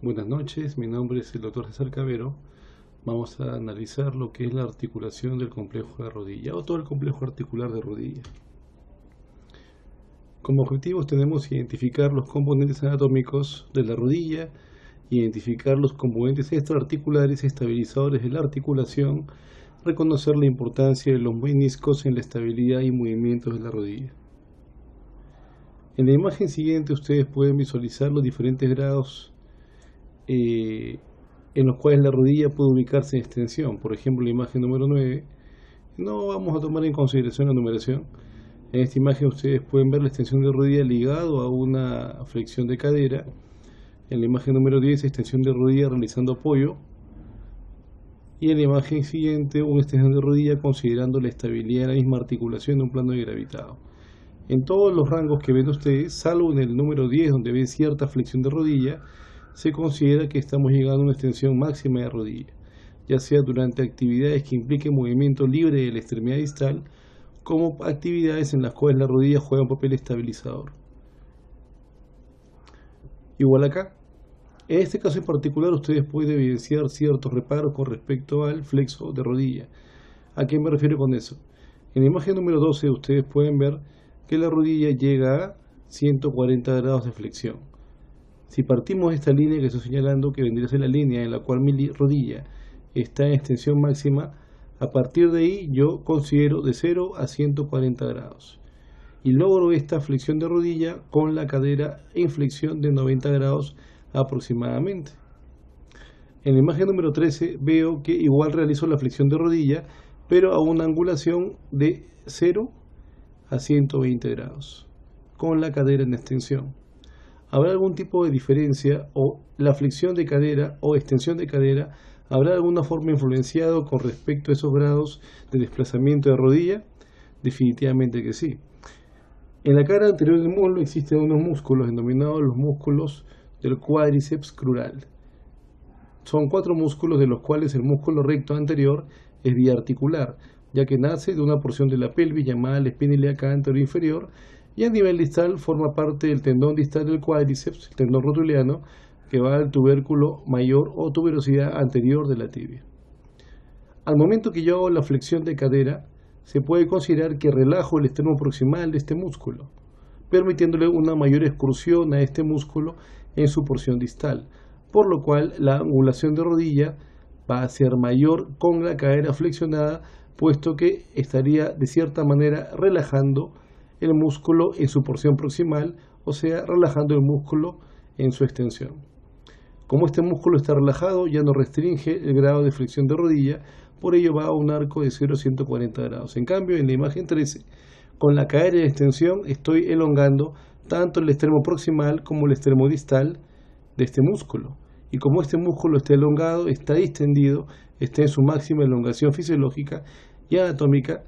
Buenas noches, mi nombre es el doctor César Cabero. Vamos a analizar lo que es la articulación del complejo de rodilla o todo el complejo articular de rodilla. Como objetivos tenemos identificar los componentes anatómicos de la rodilla, identificar los componentes extraarticulares estabilizadores de la articulación, reconocer la importancia de los meniscos en la estabilidad y movimientos de la rodilla. En la imagen siguiente ustedes pueden visualizar los diferentes grados en los cuales la rodilla puede ubicarse en extensión. Por ejemplo, la imagen número 9, no vamos a tomar en consideración la numeración. En esta imagen ustedes pueden ver la extensión de rodilla ligado a una flexión de cadera. En la imagen número 10, extensión de rodilla realizando apoyo. Y en la imagen siguiente, una extensión de rodilla considerando la estabilidad de la misma articulación en un plano de gravitado. En todos los rangos que ven ustedes, salvo en el número 10 donde ven cierta flexión de rodilla, se considera que estamos llegando a una extensión máxima de rodilla, ya sea durante actividades que impliquen movimiento libre de la extremidad distal, como actividades en las cuales la rodilla juega un papel estabilizador. Igual acá, en este caso en particular ustedes pueden evidenciar ciertos reparos con respecto al flexo de rodilla. ¿A qué me refiero con eso? En la imagen número 12 ustedes pueden ver que la rodilla llega a 140 grados de flexión. Si partimos de esta línea que estoy señalando, que vendría a ser la línea en la cual mi rodilla está en extensión máxima, a partir de ahí yo considero de 0 a 140 grados. Y logro esta flexión de rodilla con la cadera en flexión de 90 grados aproximadamente. En la imagen número 13 veo que igual realizo la flexión de rodilla, pero a una angulación de 0 a 120 grados, con la cadera en extensión. ¿Habrá algún tipo de diferencia o la flexión de cadera o extensión de cadera habrá alguna forma influenciado con respecto a esos grados de desplazamiento de rodilla? Definitivamente que sí. En la cara anterior del muslo existen unos músculos denominados los músculos del cuádriceps crural. Son 4 músculos, de los cuales el músculo recto anterior es biarticular, ya que nace de una porción de la pelvis llamada la espina ilíaca anterior inferior, y a nivel distal forma parte del tendón distal del cuádriceps, el tendón rotuliano, que va al tubérculo mayor o tuberosidad anterior de la tibia. Al momento que yo hago la flexión de cadera, se puede considerar que relajo el extremo proximal de este músculo, permitiéndole una mayor excursión a este músculo en su porción distal, por lo cual la angulación de rodilla va a ser mayor con la cadera flexionada, puesto que estaría de cierta manera relajando el músculo en su porción proximal, o sea, relajando el músculo en su extensión. Como este músculo está relajado, ya no restringe el grado de flexión de rodilla, por ello va a un arco de 0 a 140 grados. En cambio, en la imagen 13, con la cadera en extensión, estoy elongando tanto el extremo proximal como el extremo distal de este músculo. Y como este músculo está elongado, está distendido, está en su máxima elongación fisiológica y anatómica,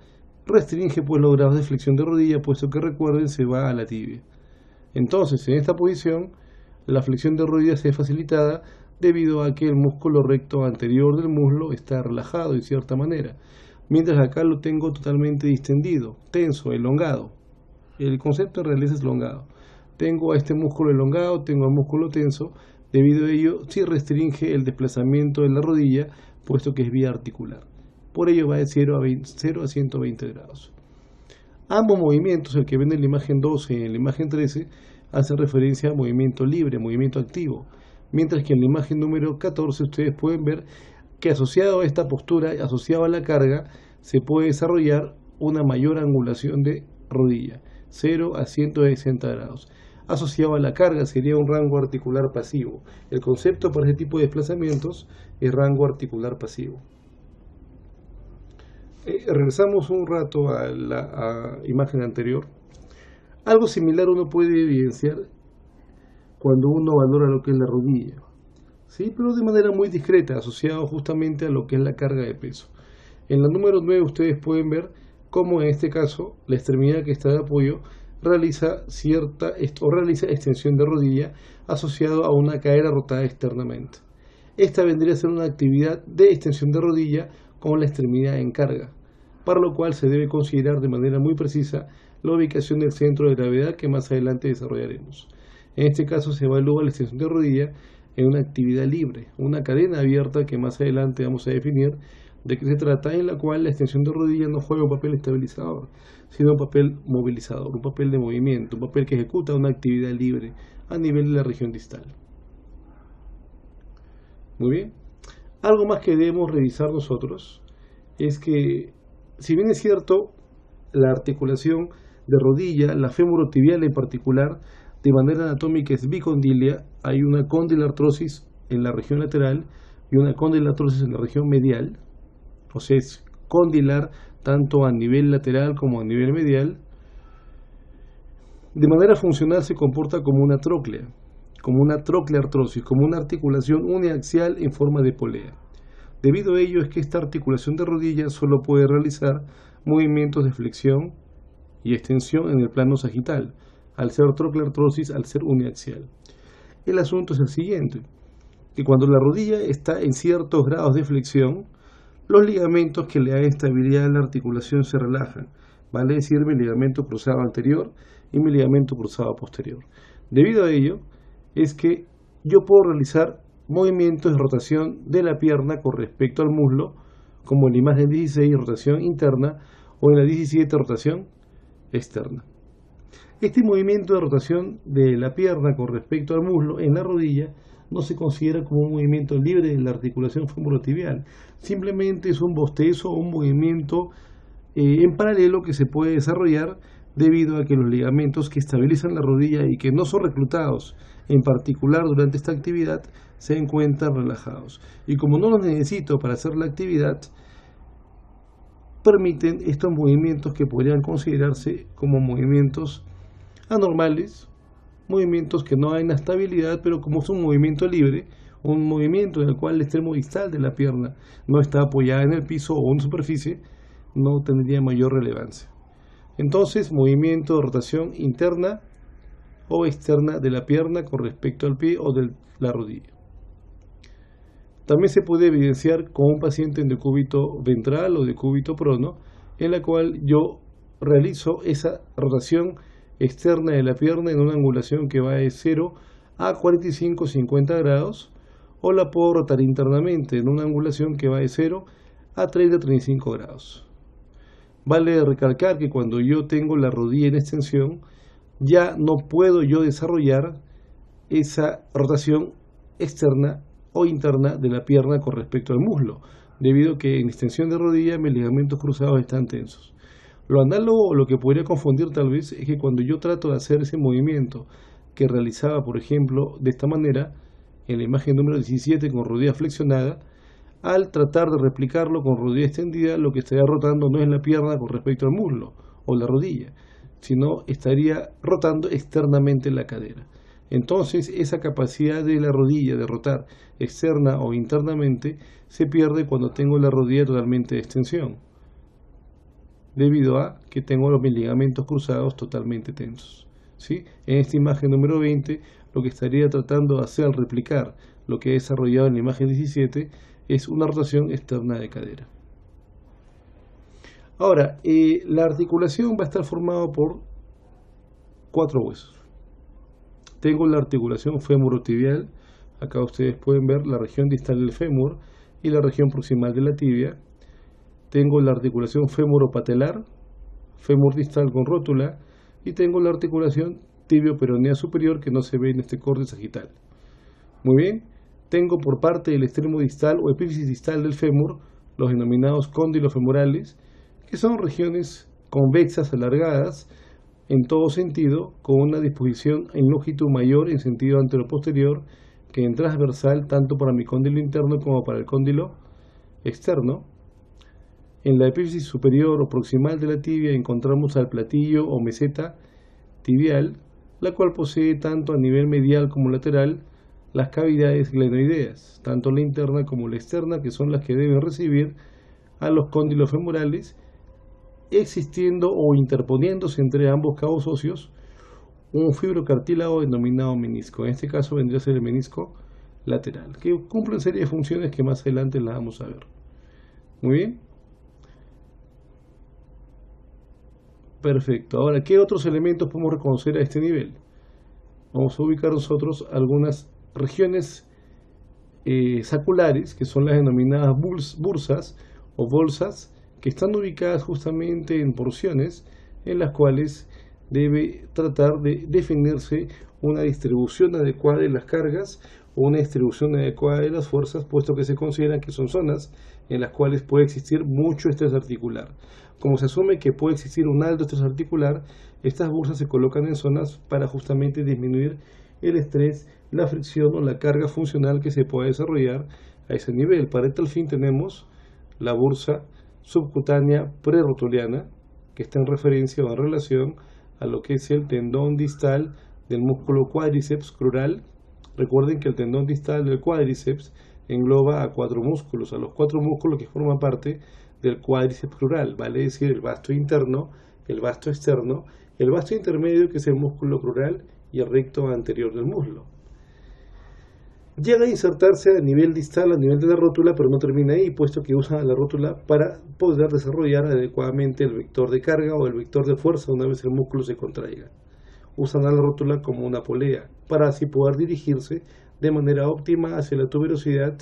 restringe pues los grados de flexión de rodilla, puesto que, recuerden, se va a la tibia. Entonces, en esta posición, la flexión de rodilla se ve facilitada debido a que el músculo recto anterior del muslo está relajado de cierta manera, mientras acá lo tengo totalmente distendido, tenso, elongado. El concepto en realidad es elongado. Tengo a este músculo elongado, tengo al músculo tenso, debido a ello sí restringe el desplazamiento de la rodilla, puesto que es vía articular. Por ello va de 0 a 120 grados. Ambos movimientos, el que ven en la imagen 12 y en la imagen 13, hacen referencia a movimiento libre, movimiento activo, mientras que en la imagen número 14 ustedes pueden ver que asociado a esta postura, asociado a la carga, se puede desarrollar una mayor angulación de rodilla, 0 a 160 grados. Asociado a la carga sería un rango articular pasivo. El concepto para este tipo de desplazamientos es rango articular pasivo. Regresamos un rato a la imagen anterior. Algo similar uno puede evidenciar cuando uno valora lo que es la rodilla, ¿sí? Pero de manera muy discreta, asociado justamente a lo que es la carga de peso. En la número 9 ustedes pueden ver cómo en este caso la extremidad que está de apoyo realiza extensión de rodilla asociado a una cadera rotada externamente. Esta vendría a ser una actividad de extensión de rodilla con la extremidad en carga, para lo cual se debe considerar de manera muy precisa la ubicación del centro de gravedad que más adelante desarrollaremos. En este caso se evalúa la extensión de rodilla en una actividad libre, una cadena abierta que más adelante vamos a definir de qué se trata, en la cual la extensión de rodilla no juega un papel estabilizador, sino un papel movilizador, un papel de movimiento, un papel que ejecuta una actividad libre a nivel de la región distal. Muy bien. Algo más que debemos revisar nosotros es que, si bien es cierto, la articulación de rodilla, la femorotibial en particular, de manera anatómica es bicondilia, hay una condilartrosis en la región lateral y una condilartrosis en la región medial, o sea, es condilar tanto a nivel lateral como a nivel medial. De manera funcional se comporta como una trocleartrosis, como una articulación uniaxial en forma de polea. Debido a ello es que esta articulación de rodilla solo puede realizar movimientos de flexión y extensión en el plano sagital, al ser trocleartrosis, al ser uniaxial. El asunto es el siguiente, que cuando la rodilla está en ciertos grados de flexión, los ligamentos que le dan estabilidad a la articulación se relajan, vale decir mi ligamento cruzado anterior y mi ligamento cruzado posterior. Debido a ello es que yo puedo realizar movimientos de rotación de la pierna con respecto al muslo, como en la imagen 16, rotación interna, o en la 17, rotación externa. Este movimiento de rotación de la pierna con respecto al muslo en la rodilla no se considera como un movimiento libre de la articulación femorotibial, simplemente es un bostezo o un movimiento en paralelo que se puede desarrollar debido a que los ligamentos que estabilizan la rodilla y que no son reclutados en particular durante esta actividad se encuentran relajados, y como no los necesito para hacer la actividad, permiten estos movimientos que podrían considerarse como movimientos anormales, movimientos que no hay estabilidad, pero como es un movimiento libre, un movimiento en el cual el extremo distal de la pierna no está apoyada en el piso o en superficie, no tendría mayor relevancia. Entonces, movimiento de rotación interna o externa de la pierna con respecto al pie o de la rodilla. También se puede evidenciar con un paciente en decúbito ventral o decúbito prono, en la cual yo realizo esa rotación externa de la pierna en una angulación que va de 0 a 45-50 grados, o la puedo rotar internamente en una angulación que va de 0 a 30-35 grados. Vale recalcar que cuando yo tengo la rodilla en extensión, ya no puedo yo desarrollar esa rotación externa o interna de la pierna con respecto al muslo, debido a que en extensión de rodilla mis ligamentos cruzados están tensos. Lo análogo o lo que podría confundir tal vez es que cuando yo trato de hacer ese movimiento que realizaba, por ejemplo, de esta manera, en la imagen número 17 con rodilla flexionada, al tratar de replicarlo con rodilla extendida, lo que estaría rotando no es la pierna con respecto al muslo o la rodilla, sino estaría rotando externamente la cadera. Entonces, esa capacidad de la rodilla de rotar externa o internamente se pierde cuando tengo la rodilla totalmente de extensión, debido a que tengo los ligamentos cruzados totalmente tensos. ¿Sí? En esta imagen número 20, lo que estaría tratando de hacer al replicar lo que he desarrollado en la imagen 17 es una rotación externa de cadera. Ahora, la articulación va a estar formada por 4 huesos. Tengo la articulación femorotibial, acá ustedes pueden ver la región distal del fémur y la región proximal de la tibia. Tengo la articulación femoropatelar, fémur distal con rótula, y tengo la articulación tibio-peronea superior que no se ve en este corte sagital. Muy bien, tengo por parte del extremo distal o epífisis distal del fémur los denominados cóndilos femorales, que son regiones convexas alargadas en todo sentido, con una disposición en longitud mayor en sentido anteroposterior que en transversal tanto para mi cóndilo interno como para el cóndilo externo. En la epífisis superior o proximal de la tibia encontramos al platillo o meseta tibial, la cual posee tanto a nivel medial como lateral las cavidades glenoideas, tanto la interna como la externa, que son las que deben recibir a los cóndilos femorales, existiendo o interponiéndose entre ambos cabos óseos un fibrocartílago denominado menisco. En este caso vendría a ser el menisco lateral, que cumple una serie de funciones que más adelante las vamos a ver. Muy bien. Perfecto. Ahora, ¿qué otros elementos podemos reconocer a este nivel? Vamos a ubicar nosotros algunas regiones saculares, que son las denominadas bursas o bolsas, que están ubicadas justamente en porciones en las cuales debe tratar de definirse una distribución adecuada de las cargas o una distribución adecuada de las fuerzas, puesto que se consideran que son zonas en las cuales puede existir mucho estrés articular. Como se asume que puede existir un alto estrés articular, estas bursas se colocan en zonas para justamente disminuir el estrés, la fricción o la carga funcional que se puede desarrollar a ese nivel. Para tal fin tenemos la bursa subcutánea prerotuliana, que está en referencia o en relación a lo que es el tendón distal del músculo cuádriceps crural. Recuerden que el tendón distal del cuádriceps engloba a 4 músculos, a los 4 músculos que forman parte del cuádriceps crural, vale decir el vasto interno, el vasto externo, el vasto intermedio, que es el músculo crural, y el recto anterior del muslo. Llega a insertarse a nivel distal, a nivel de la rótula, pero no termina ahí, puesto que usan la rótula para poder desarrollar adecuadamente el vector de carga o el vector de fuerza una vez el músculo se contraiga. Usan a la rótula como una polea, para así poder dirigirse de manera óptima hacia la tuberosidad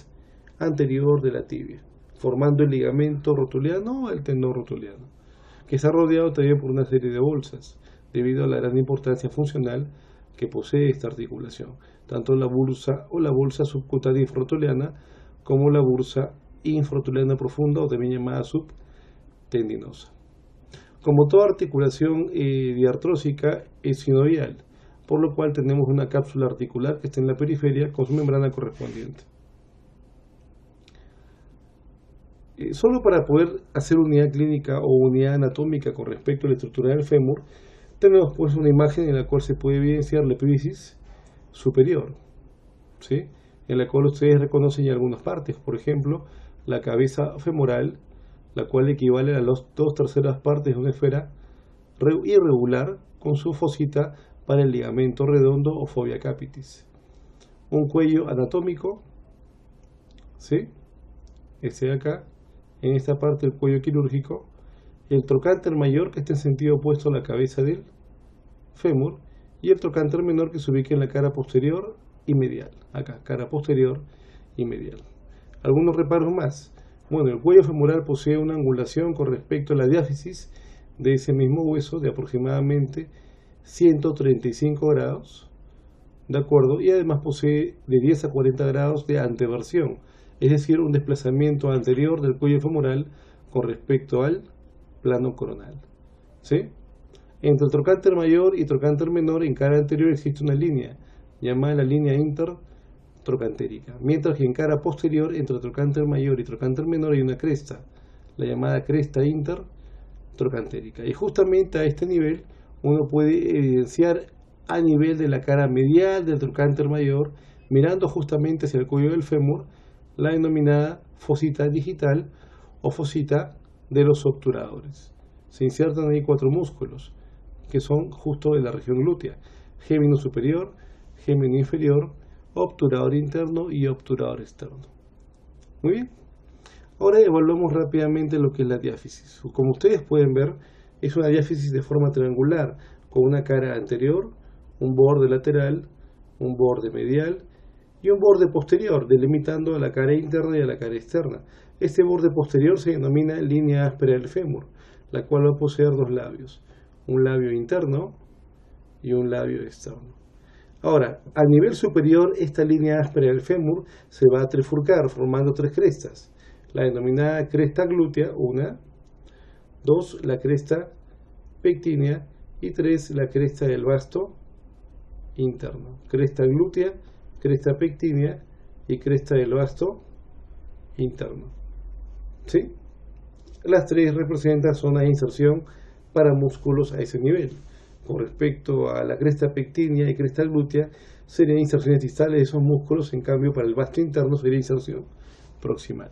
anterior de la tibia, formando el ligamento rotuliano o el tendón rotuliano, que está rodeado también por una serie de bolsas, debido a la gran importancia funcional que posee esta articulación, tanto la bursa o la bolsa subcutánea infrarrotuliana como la bursa infrarrotuliana profunda, o también llamada subtendinosa. Como toda articulación diartrósica, es sinovial, por lo cual tenemos una cápsula articular que está en la periferia con su membrana correspondiente. Solo para poder hacer unidad clínica o unidad anatómica con respecto a la estructura del fémur, tenemos pues una imagen en la cual se puede evidenciar la epífisis superior, ¿sí? En la cual ustedes reconocen ya algunas partes, por ejemplo, la cabeza femoral, la cual equivale a las 2/3 partes de una esfera irregular con su fosita para el ligamento redondo o fovea capitis. Un cuello anatómico, ¿sí? Este de acá, en esta parte del cuello quirúrgico, el trocánter mayor que está en sentido opuesto a la cabeza del fémur, y el trocánter menor que se ubica en la cara posterior y medial. Acá, cara posterior y medial. Algunos reparos más. Bueno, el cuello femoral posee una angulación con respecto a la diáfisis de ese mismo hueso de aproximadamente 135 grados, ¿de acuerdo? Y además posee de 10 a 40 grados de anteversión, es decir, un desplazamiento anterior del cuello femoral con respecto al plano coronal, ¿sí? Entre el trocánter mayor y trocánter menor en cara anterior existe una línea llamada la línea intertrocantérica, mientras que en cara posterior entre trocánter mayor y trocánter menor hay una cresta, la llamada cresta intertrocantérica. Y justamente a este nivel uno puede evidenciar a nivel de la cara medial del trocánter mayor, mirando justamente hacia el cuello del fémur, la denominada fosita digital o fosita de los obturadores. Se insertan ahí 4 músculos que son justo de la región glútea: gémino superior, gémino inferior, obturador interno y obturador externo. Muy bien. Ahora evaluamos rápidamente lo que es la diáfisis. Como ustedes pueden ver, es una diáfisis de forma triangular, con una cara anterior, un borde lateral, un borde medial y un borde posterior, delimitando a la cara interna y a la cara externa. Este borde posterior se denomina línea áspera del fémur, la cual va a poseer 2 labios, un labio interno y un labio externo. Ahora, a nivel superior, esta línea áspera del fémur se va a trifurcar formando 3 crestas, la denominada cresta glútea, 1, 2, la cresta pectínea y 3, la cresta del vasto interno. Cresta glútea, cresta pectínea y cresta del vasto interno, ¿sí? Las 3 representan zonas de inserción para músculos a ese nivel. Con respecto a la cresta pectínea y cresta glútea, serían inserciones distales de esos músculos. En cambio, para el vasto interno sería inserción proximal.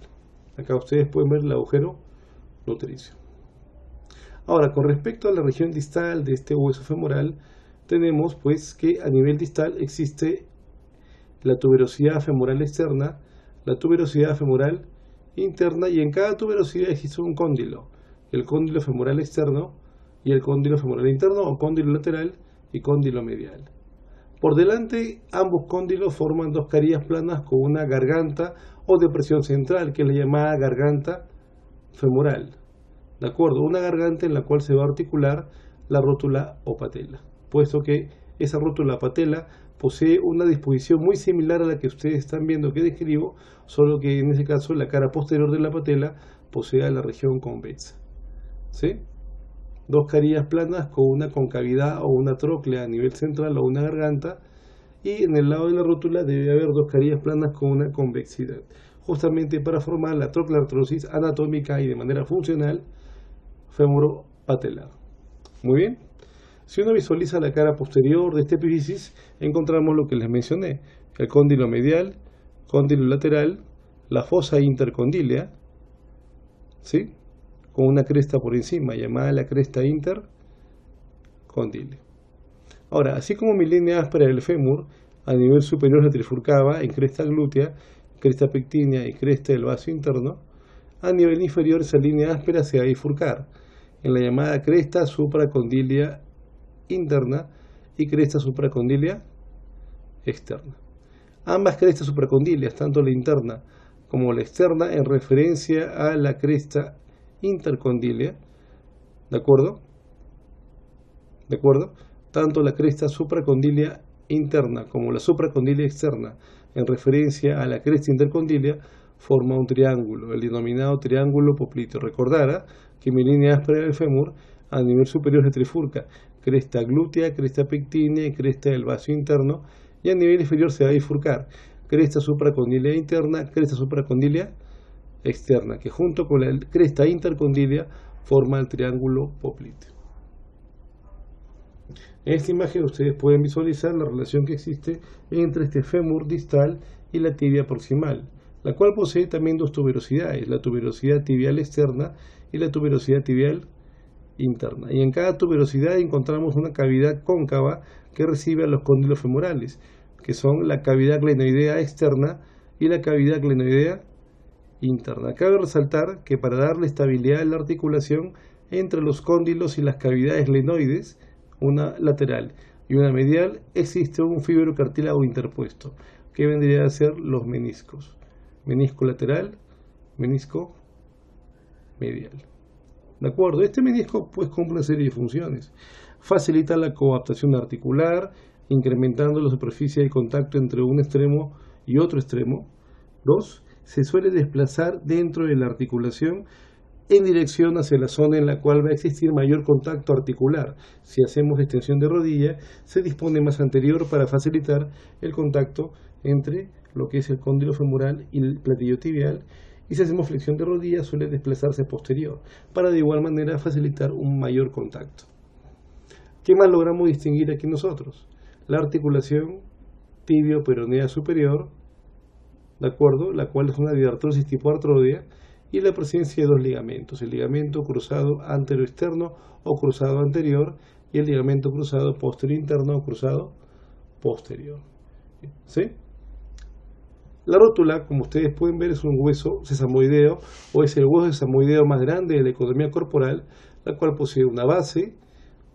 Acá ustedes pueden ver el agujero nutricio. Ahora, con respecto a la región distal de este hueso femoral, tenemos pues que a nivel distal existe la tuberosidad femoral externa, la tuberosidad femoral interna, y en cada tuberosidad existe un cóndilo: el cóndilo femoral externo y el cóndilo femoral interno, o cóndilo lateral y cóndilo medial. Por delante, ambos cóndilos forman dos carillas planas con una garganta o depresión central, que es la llamada garganta femoral. ¿De acuerdo? Una garganta en la cual se va a articular la rótula o patela, puesto que esa rótula o patela posee una disposición muy similar a la que ustedes están viendo que describo, solo que en ese caso la cara posterior de la patela posee la región convexa. ¿Sí? Dos carillas planas con una concavidad o una tróclea a nivel central o una garganta, y en el lado de la rótula debe haber dos carillas planas con una convexidad, justamente para formar la trocleartrosis anatómica y de manera funcional femoropatelar. Muy bien. Si uno visualiza la cara posterior de este epífisis, encontramos lo que les mencioné: el cóndilo medial, cóndilo lateral, la fosa intercondílea, ¿sí?, con una cresta por encima llamada la cresta intercondílea. Ahora, así como mi línea áspera del fémur a nivel superior se trifurcaba en cresta glútea, cresta pectínea y cresta del vaso interno, a nivel inferior esa línea áspera se va a bifurcar en la llamada cresta supracondilia interna y cresta supracondilia externa. Ambas crestas supracondilias, tanto la interna como la externa, en referencia a la cresta intercondilia, ¿de acuerdo? ¿De acuerdo? Tanto la cresta supracondilia interna como la supracondilia externa, en referencia a la cresta intercondilia, forma un triángulo, el denominado triángulo popliteo. Recordara que mi línea áspera del fémur a nivel superior se trifurca cresta glútea, cresta pectínea y cresta del vaso interno, y a nivel inferior se va a bifurcar cresta supracondilia interna, cresta supracondilia externa, que junto con la cresta intercondilia forma el triángulo popliteo. En esta imagen ustedes pueden visualizar la relación que existe entre este fémur distal y la tibia proximal, la cual posee también dos tuberosidades, la tuberosidad tibial externa y la tuberosidad tibial interna. Y en cada tuberosidad encontramos una cavidad cóncava que recibe a los cóndilos femorales, que son la cavidad glenoidea externa y la cavidad glenoidea interna. Cabe resaltar que para darle estabilidad a la articulación entre los cóndilos y las cavidades glenoides, una lateral y una medial, existe un fibrocartílago interpuesto, que vendría a ser los meniscos. Menisco lateral, menisco medial. ¿De acuerdo? Este menisco pues cumple una serie de funciones. Facilita la coaptación articular, incrementando la superficie de contacto entre un extremo y otro extremo. 2. Se suele desplazar dentro de la articulación en dirección hacia la zona en la cual va a existir mayor contacto articular. Si hacemos extensión de rodilla, se dispone más anterior para facilitar el contacto entre lo que es el cóndilo femoral y el platillo tibial, y si hacemos flexión de rodilla suele desplazarse posterior para de igual manera facilitar un mayor contacto. ¿Qué más logramos distinguir aquí nosotros? La articulación tibio-peronea superior, ¿de acuerdo?, la cual es una diartrosis tipo artrodia, y la presencia de dos ligamentos, el ligamento cruzado antero-externo o cruzado anterior y el ligamento cruzado posterior-interno o cruzado posterior. ¿Sí? La rótula, como ustedes pueden ver, es un hueso sesamoideo, o es el hueso sesamoideo más grande de la economía corporal, la cual posee una base,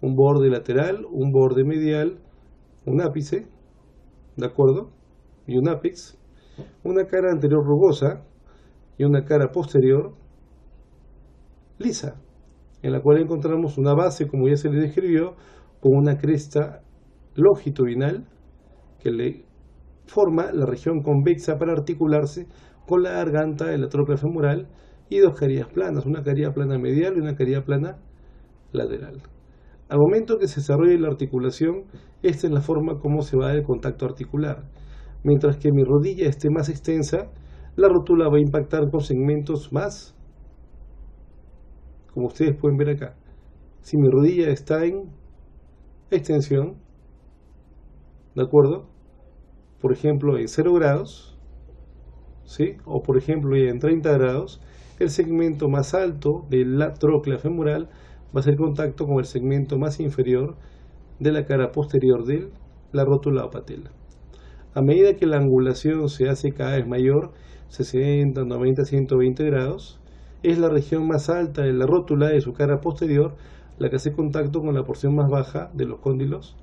un borde lateral, un borde medial, un ápice, ¿de acuerdo?, y un ápex, una cara anterior rugosa y una cara posterior lisa, en la cual encontramos una base, como ya se les describió, con una cresta longitudinal que le forma la región convexa para articularse con la garganta de la tróclea femoral, y dos carillas planas, una carilla plana medial y una carilla plana lateral. Al momento que se desarrolle la articulación, esta es la forma como se va a dar el contacto articular. Mientras que mi rodilla esté más extensa, la rótula va a impactar con segmentos más, como ustedes pueden ver acá. Si mi rodilla está en extensión, ¿de acuerdo?, por ejemplo en 0 grados, ¿sí?, o por ejemplo ya en 30 grados, el segmento más alto de la tróclea femoral va a hacer contacto con el segmento más inferior de la cara posterior de la rótula o patela. A medida que la angulación se hace cada vez mayor, 60, 90, 120 grados, es la región más alta de la rótula de su cara posterior la que hace contacto con la porción más baja de los cóndilos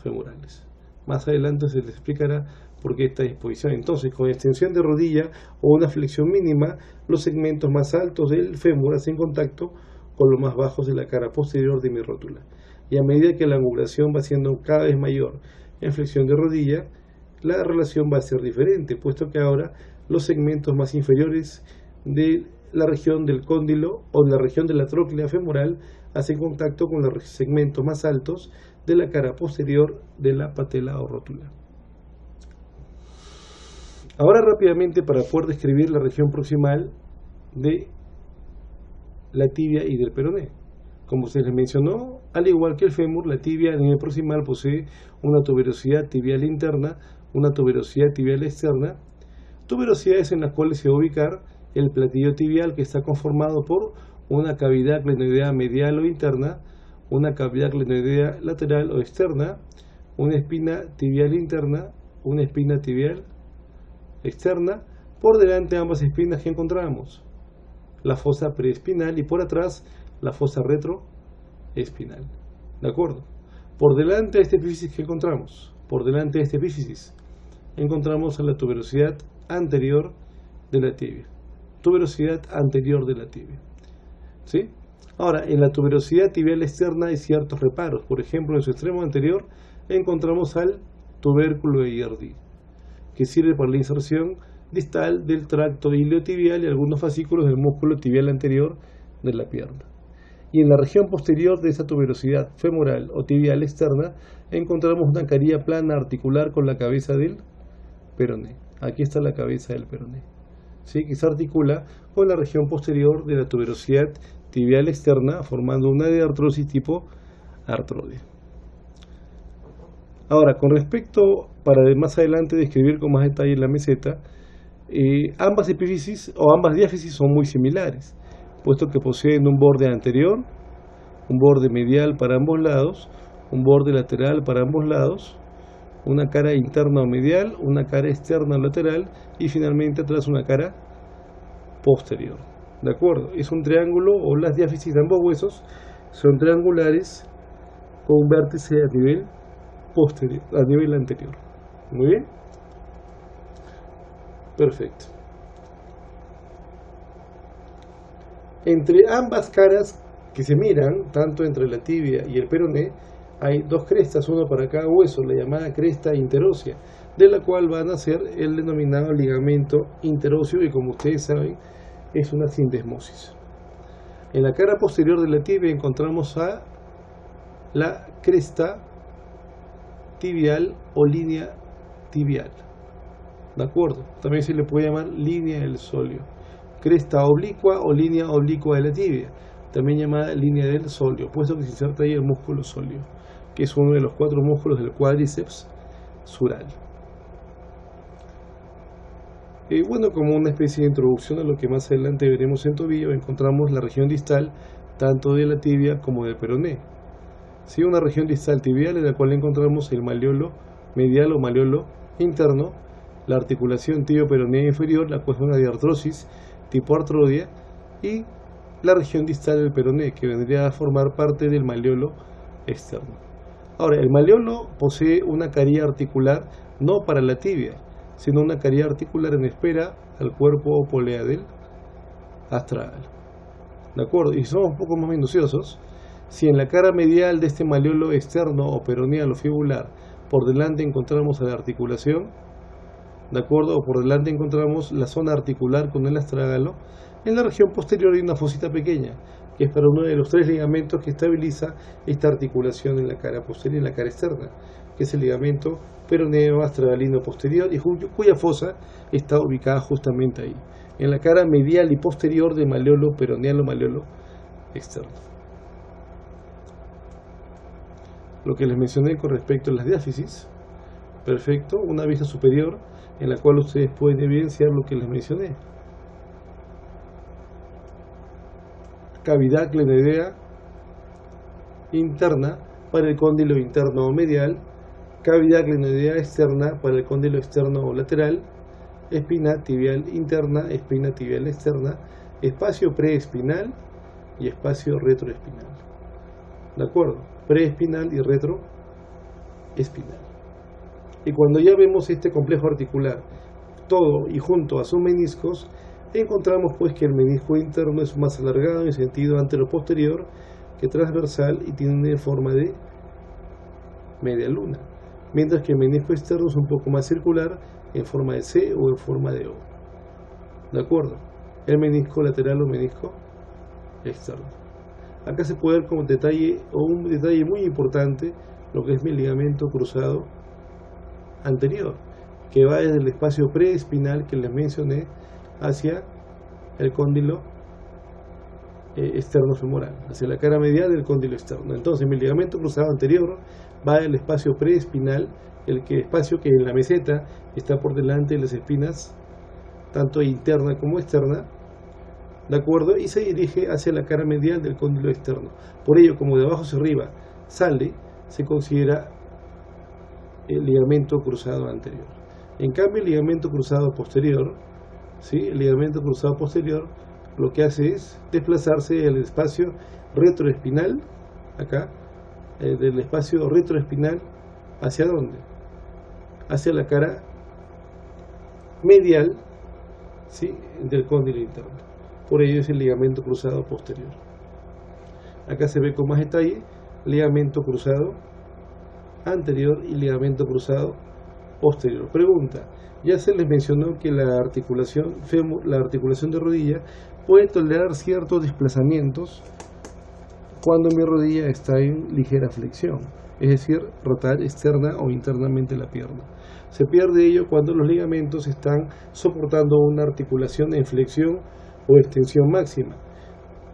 femorales. Más adelante se les explicará por qué esta disposición. Entonces, con extensión de rodilla o una flexión mínima, los segmentos más altos del fémur hacen contacto con los más bajos de la cara posterior de mi rótula. Y a medida que la angulación va siendo cada vez mayor en flexión de rodilla, la relación va a ser diferente, puesto que ahora los segmentos más inferiores de la región del cóndilo o de la región de la tróclea femoral hacen contacto con los segmentos más altos de la cara posterior de la patela o rótula. Ahora rápidamente, para poder describir la región proximal de la tibia y del peroné. Como se les mencionó, al igual que el fémur, la tibia a nivel proximal posee una tuberosidad tibial interna, una tuberosidad tibial externa, tuberosidades en las cuales se va a ubicar el platillo tibial, que está conformado por una cavidad glenoidea medial o interna, una cavidad glenoidea lateral o externa, una espina tibial interna, una espina tibial externa, por delante de ambas espinas que encontramos la fosa preespinal y por atrás la fosa retroespinal. ¿De acuerdo? Por delante de este epífisis que encontramos, por delante de este epífisis, encontramos a la tuberosidad anterior de la tibia. Tuberosidad anterior de la tibia. ¿Sí? Ahora, en la tuberosidad tibial externa hay ciertos reparos. Por ejemplo, en su extremo anterior encontramos al tubérculo de Giardi, que sirve para la inserción distal del tracto iliotibial y algunos fascículos del músculo tibial anterior de la pierna. Y en la región posterior de esa tuberosidad femoral o tibial externa encontramos una caría plana articular con la cabeza del peroné. Aquí está la cabeza del peroné, ¿sí? Que se articula con la región posterior de la tuberosidad tibial externa, formando una diartrosis tipo artroide. Ahora, con respecto, para más adelante describir con más detalle la meseta, ambas epífisis o ambas diáfisis son muy similares, puesto que poseen un borde anterior, un borde medial para ambos lados, un borde lateral para ambos lados, una cara interna o medial, una cara externa o lateral y finalmente atrás una cara posterior. ¿De acuerdo? Es un triángulo, o las diáfisis de ambos huesos son triangulares con un vértice a nivel posterior, a nivel anterior. Muy bien. Perfecto. Entre ambas caras que se miran, tanto entre la tibia y el peroné, hay dos crestas, uno para cada hueso, la llamada cresta interósea, de la cual va a nacer el denominado ligamento interóseo, y como ustedes saben, es una sindesmosis. En la cara posterior de la tibia encontramos a la cresta tibial o línea tibial. ¿De acuerdo? También se le puede llamar línea del sóleo. Cresta oblicua o línea oblicua de la tibia, también llamada línea del sóleo, puesto que se inserta ahí el músculo sóleo, que es uno de los 4 músculos del cuádriceps sural. Bueno, como una especie de introducción a lo que más adelante veremos en tobillo, encontramos la región distal tanto de la tibia como del peroné. ¿Sí? Una región distal tibial en la cual encontramos el maleolo medial o maleolo interno, la articulación tibio-peronea inferior, la cual es una diartrosis tipo artrodia, y la región distal del peroné, que vendría a formar parte del maleolo externo. Ahora, el maleolo posee una caría articular no para la tibia, sino una caría articular en espera al cuerpo polea del astragal. ¿De acuerdo? Y somos un poco más minuciosos. Si en la cara medial de este maleolo externo o peroneal o fibular por delante encontramos a la articulación, ¿de acuerdo? O por delante encontramos la zona articular con el astrágalo, en la región posterior hay una fosita pequeña, que es para uno de los 3 ligamentos que estabiliza esta articulación en la cara posterior y en la cara externa, que es el ligamento peroneo astragalino posterior, y cuya fosa está ubicada justamente ahí, en la cara medial y posterior del maleolo peroneal o maleolo externo. Lo que les mencioné con respecto a las diáfisis, perfecto, una vista superior en la cual ustedes pueden evidenciar lo que les mencioné. Cavidad glenoidea interna para el cóndilo interno o medial, cavidad glenoidea externa para el cóndilo externo o lateral, espina tibial interna, espina tibial externa, espacio preespinal y espacio retroespinal. ¿De acuerdo? Preespinal y retroespinal. Y cuando ya vemos este complejo articular todo y junto a sus meniscos, encontramos pues que el menisco interno es más alargado en sentido antero-posterior que transversal y tiene forma de media luna, mientras que el menisco externo es un poco más circular en forma de C o en forma de O. ¿De acuerdo? El menisco lateral o menisco externo. Acá se puede ver como detalle o un detalle muy importante lo que es mi ligamento cruzado anterior, que va desde el espacio preespinal que les mencioné hacia el cóndilo externo femoral, hacia la cara medial del cóndilo externo. Entonces mi ligamento cruzado anterior va del espacio preespinal, espacio que en la meseta está por delante de las espinas, tanto interna como externa, ¿de acuerdo? Y se dirige hacia la cara medial del cóndilo externo. Por ello, como de abajo hacia arriba sale, se considera el ligamento cruzado anterior. En cambio, el ligamento cruzado posterior, ¿sí? El ligamento cruzado posterior lo que hace es desplazarse del espacio retroespinal, acá, del espacio retroespinal, ¿hacia dónde? Hacia la cara medial, ¿sí? Del cóndilo interno. Por ello es el ligamento cruzado posterior. Acá se ve con más detalle ligamento cruzado anterior y ligamento cruzado posterior. Pregunta: ya se les mencionó que la articulación de rodilla puede tolerar ciertos desplazamientos cuando mi rodilla está en ligera flexión, es decir, rotar externa o internamente la pierna. Se pierde ello cuando los ligamentos están soportando una articulación en flexión o extensión máxima,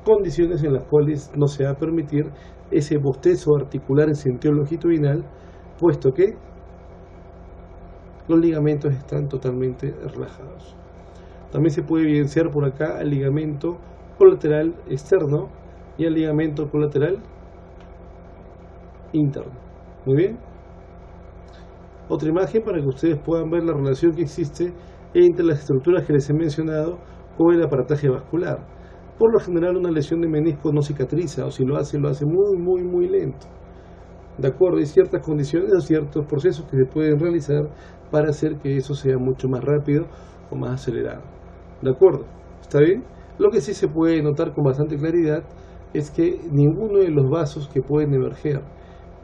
condiciones en las cuales no se va a permitir ese bostezo articular en sentido longitudinal, puesto que los ligamentos están totalmente relajados. También se puede evidenciar por acá el ligamento colateral externo y el ligamento colateral interno. Muy bien. Otra imagen para que ustedes puedan ver la relación que existe entre las estructuras que les he mencionado con el aparataje vascular. Por lo general, una lesión de menisco no cicatriza, o si lo hace muy lento. De acuerdo, hay ciertas condiciones o ciertos procesos que se pueden realizar para hacer que eso sea mucho más rápido o más acelerado. ¿De acuerdo? ¿Está bien? Lo que sí se puede notar con bastante claridad es que ninguno de los vasos que pueden emerger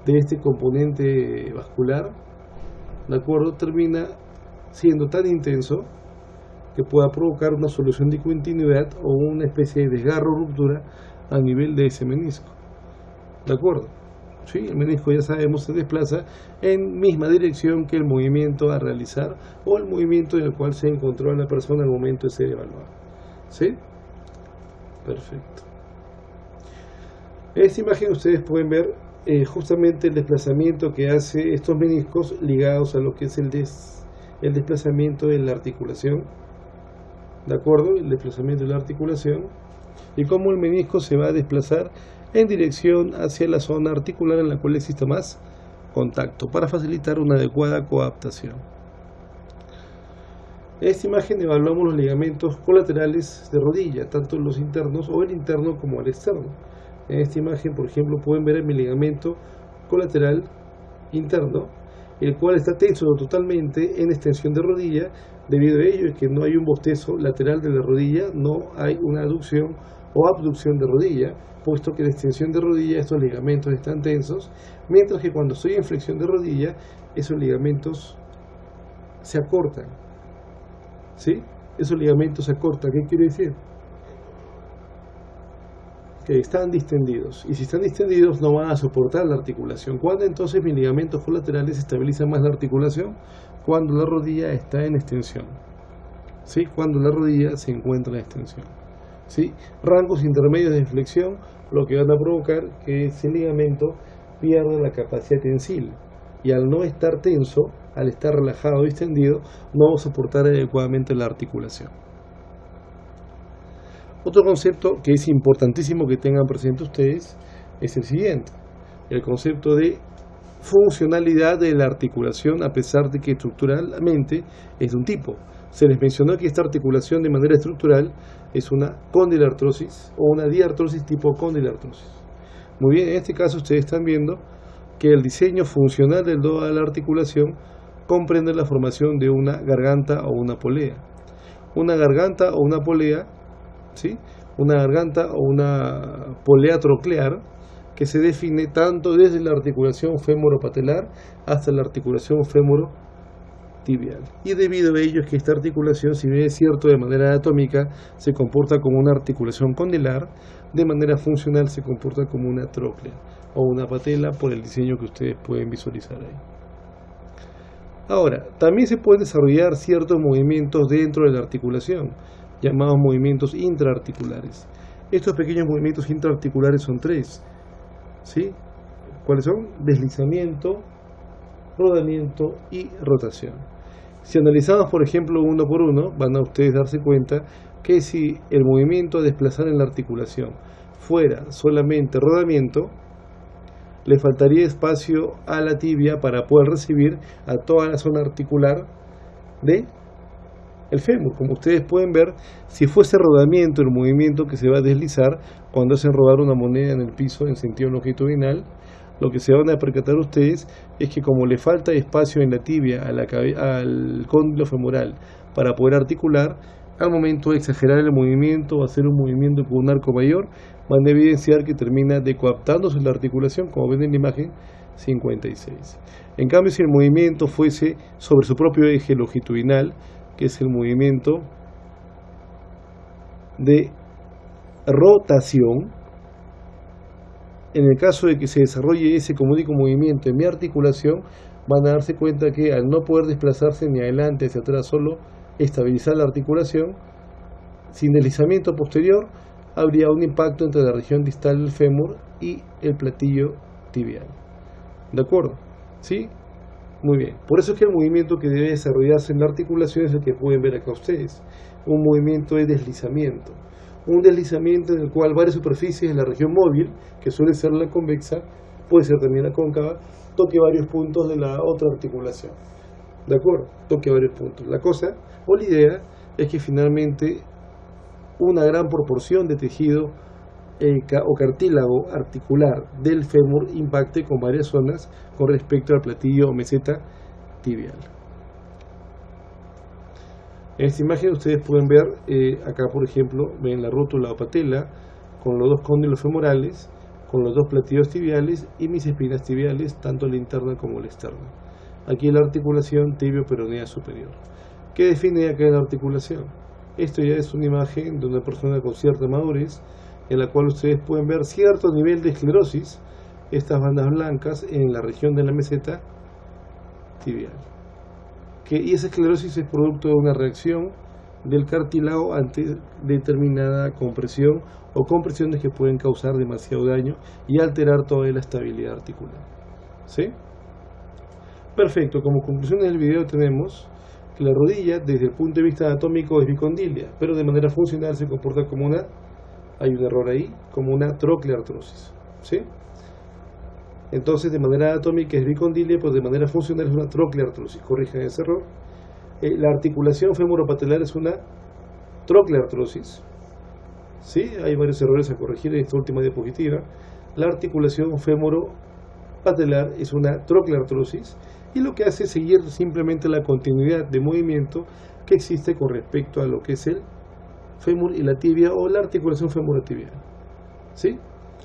de este componente vascular, ¿de acuerdo?, termina siendo tan intenso que pueda provocar una solución de continuidad o una especie de desgarro o ruptura a nivel de ese menisco. ¿De acuerdo? ¿Sí? El menisco, ya sabemos, se desplaza en misma dirección que el movimiento a realizar o el movimiento en el cual se encontró la persona al momento de ser evaluada. ¿Sí? Perfecto. En esta imagen ustedes pueden ver justamente el desplazamiento que hace estos meniscos ligados a lo que es el desplazamiento de la articulación. ¿De acuerdo? El desplazamiento de la articulación y cómo el menisco se va a desplazar en dirección hacia la zona articular en la cual exista más contacto para facilitar una adecuada coadaptación. En esta imagen evaluamos los ligamentos colaterales de rodilla, tanto los internos o el interno como el externo. En esta imagen, por ejemplo, pueden ver mi ligamento colateral interno, el cual está tenso totalmente en extensión de rodilla. Debido a ello es que no hay un bostezo lateral de la rodilla, no hay una aducción o abducción de rodilla, puesto que en extensión de rodilla estos ligamentos están tensos, mientras que cuando estoy en flexión de rodilla esos ligamentos se acortan. ¿Sí? Esos ligamentos se acortan. ¿Qué quiere decir? Que están distendidos, y si están distendidos no van a soportar la articulación. ¿Cuándo entonces mis ligamentos colaterales estabilizan más la articulación? Cuando la rodilla está en extensión, ¿sí? Cuando la rodilla se encuentra en extensión, ¿sí? Rangos intermedios de flexión lo que van a provocar que ese ligamento pierda la capacidad tensil, y al no estar tenso, al estar relajado o distendido, no va a soportar adecuadamente la articulación. Otro concepto que es importantísimo que tengan presente ustedes es el siguiente: el concepto de funcionalidad de la articulación, a pesar de que estructuralmente es de un tipo. Se les mencionó que esta articulación de manera estructural es una condilartrosis o una diartrosis tipo condilartrosis. Muy bien, en este caso ustedes están viendo que el diseño funcional del dodo de la articulación comprende la formación de una garganta o una polea. Una garganta o una polea, ¿sí? Una garganta o una polea troclear que se define tanto desde la articulación fémoro-patelar hasta la articulación fémoro-tibial. Y debido a ello es que esta articulación, si bien es cierto de manera anatómica, se comporta como una articulación condylar, de manera funcional se comporta como una tróclea o una patela por el diseño que ustedes pueden visualizar ahí. Ahora, también se pueden desarrollar ciertos movimientos dentro de la articulación, llamados movimientos intraarticulares. Estos pequeños movimientos intraarticulares son tres, ¿sí? ¿Cuáles son? Deslizamiento, rodamiento y rotación. Si analizamos, por ejemplo, uno por uno, van a ustedes darse cuenta que si el movimiento a desplazar en la articulación fuera solamente rodamiento, le faltaría espacio a la tibia para poder recibir a toda la zona articular de el fémur. Como ustedes pueden ver, si fuese rodamiento el movimiento que se va a deslizar cuando hacen rodar una moneda en el piso en sentido longitudinal, lo que se van a percatar ustedes es que como le falta espacio en la tibia al cóndilo femoral para poder articular, al momento de exagerar el movimiento o hacer un movimiento con un arco mayor, van a evidenciar que termina decoaptándose la articulación, como ven en la imagen 56. En cambio, si el movimiento fuese sobre su propio eje longitudinal, que es el movimiento de rotación, en el caso de que se desarrolle ese como único movimiento en mi articulación, van a darse cuenta que al no poder desplazarse ni adelante hacia atrás, solo estabilizar la articulación, sin deslizamiento posterior, habría un impacto entre la región distal del fémur y el platillo tibial. ¿De acuerdo? ¿Sí? Muy bien. Por eso es que el movimiento que debe desarrollarse en la articulación es el que pueden ver acá ustedes. Un movimiento de deslizamiento. Un deslizamiento en el cual varias superficies en la región móvil, que suele ser la convexa, puede ser también la cóncava, toque varios puntos de la otra articulación. ¿De acuerdo? Toque varios puntos. La cosa o la idea es que finalmente una gran proporción de tejido o cartílago articular del fémur impacte con varias zonas con respecto al platillo o meseta tibial. En esta imagen ustedes pueden ver, acá por ejemplo, ven la rótula o patela con los dos cóndilos femorales, con los dos platillos tibiales y mis espinas tibiales, tanto la interna como la externa. Aquí la articulación tibio-peronea superior. ¿Qué define acá la articulación? Esto ya es una imagen de una persona con cierta madurez, en la cual ustedes pueden ver cierto nivel de esclerosis, estas bandas blancas en la región de la meseta tibial. Y esa esclerosis es producto de una reacción del cartílago ante determinada compresión o compresiones que pueden causar demasiado daño y alterar toda la estabilidad articular. ¿Sí? Perfecto, como conclusión del video tenemos que la rodilla desde el punto de vista anatómico es bicondilia, pero de manera funcional se comporta como una, hay un error ahí, como una trocleartrosis. ¿Sí? Entonces de manera anatómica es bicondilia, pero de manera funcional es una trocleartrosis. Corrijan ese error. La articulación femoropatelar es una trocleartrosis. ¿Sí? Hay varios errores a corregir en esta última diapositiva. La articulación femoropatelar es una trocleartrosis y lo que hace es seguir simplemente la continuidad de movimiento que existe con respecto a lo que es el fémur y la tibia o la articulación femorotibial. ¿Sí?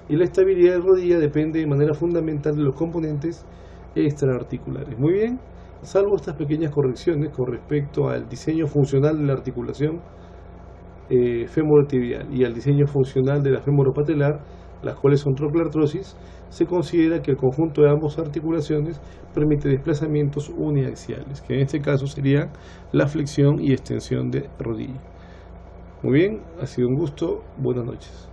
Y la estabilidad de rodilla depende de manera fundamental de los componentes extraarticulares. Muy bien, salvo estas pequeñas correcciones con respecto al diseño funcional de la articulación femorotibial y al diseño funcional de la femoropatelar, las cuales son trocleartrosis, se considera que el conjunto de ambas articulaciones permite desplazamientos uniaxiales, que en este caso serían la flexión y extensión de rodilla. Muy bien, ha sido un gusto, buenas noches.